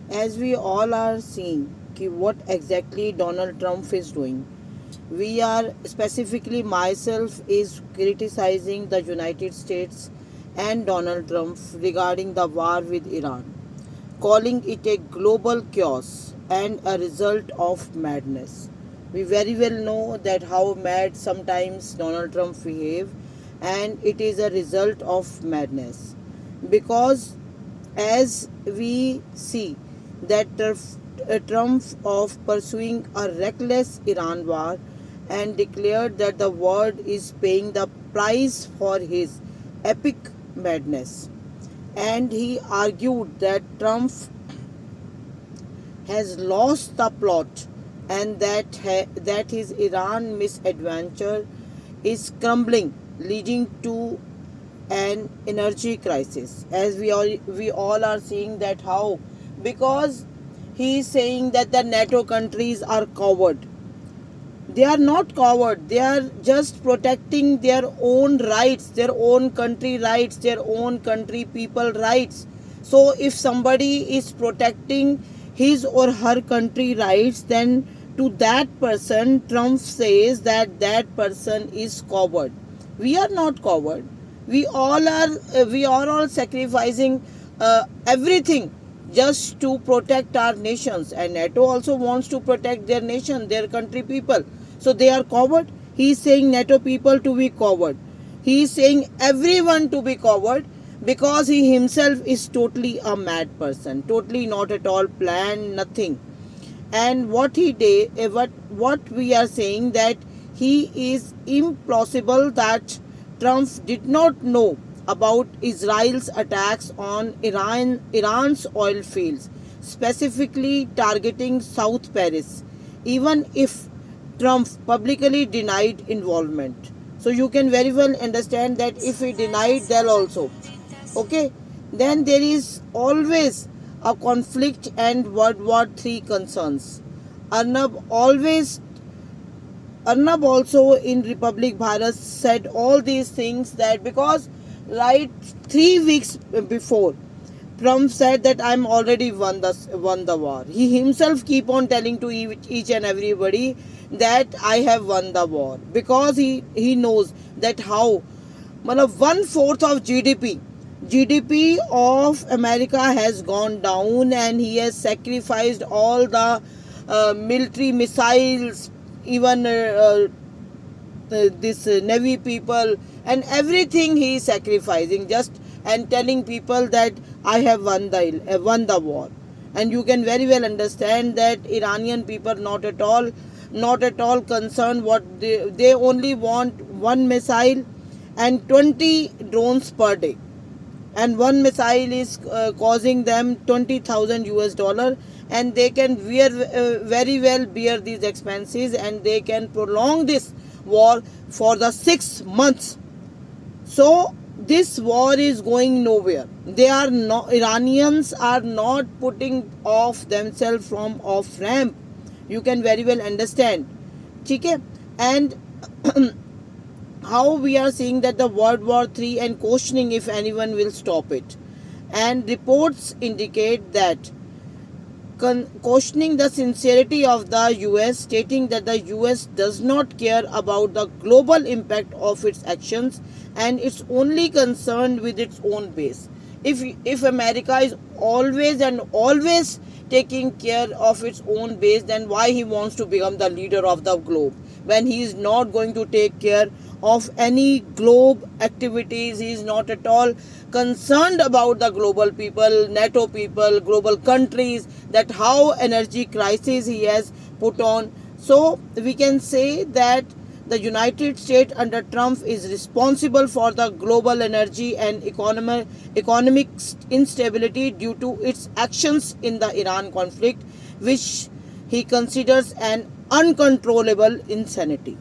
As we all are seeing what exactly Donald Trump is doing, we are specifically myself is criticizing the United States and Donald Trump regarding the war with Iran, calling it a global chaos and a result of madness. We very well know that how mad sometimes Donald Trump behave, and it is a result of madness because as we see that Trump of pursuing a reckless Iran war and declared that the world is paying the price for his epic madness. And he argued that Trump has lost the plot and that his Iran misadventure is crumbling, leading to an energy crisis. As we all are seeing that how, because he is saying that the NATO countries are coward. They are not coward. They are just protecting their own rights, their own country rights, their own country people rights. So if somebody is protecting his or her country rights, then to that person Trump says that that person is coward. We are not coward. We are all sacrificing everything just to protect our nations, and NATO also wants to protect their nation, their country people. So they are coward. He is saying NATO people to be coward. He is saying everyone to be coward because he himself is totally a mad person, totally not at all planned, nothing. And what he did, what we are saying that he is implausible that Trump did not know about Israel's attacks on Iran's oil fields, specifically targeting South Paris, even if Trump publicly denied involvement. So you can very well understand that if he denied that also, okay, then there is always a conflict and World War III concerns. Arnab also in Republic Bharat said all these things that because right 3 weeks before Trump said that I'm already won the war. He himself keep on telling to each and everybody that I have won the war because he knows that how 1/4 of GDP of America has gone down, and he has sacrificed all the military missiles, even this navy people, and everything he is sacrificing just and telling people that I have won the war. And you can very well understand that Iranian people not at all concerned. What they only want one missile and 20 drones per day, and one missile is causing them 20,000 US dollar, and they can very well bear these expenses, and they can prolong this war for the 6 months. So this war is going nowhere. They are not, Iranians are not putting off themselves from off ramp. You can very well understand. Okay? And how we are seeing that the World War III and questioning if anyone will stop it. And reports indicate that questioning the sincerity of the US, stating that the US does not care about the global impact of its actions and it's only concerned with its own base. If America is always taking care of its own base, then why he wants to become the leader of the globe when he is not going to take care of any globe activities? He is not at all concerned about the global people, NATO people, global countries, that how energy crisis he has put on. So we can say that the United States under Trump is responsible for the global energy and economic instability due to its actions in the Iran conflict, which he considers an uncontrollable insanity.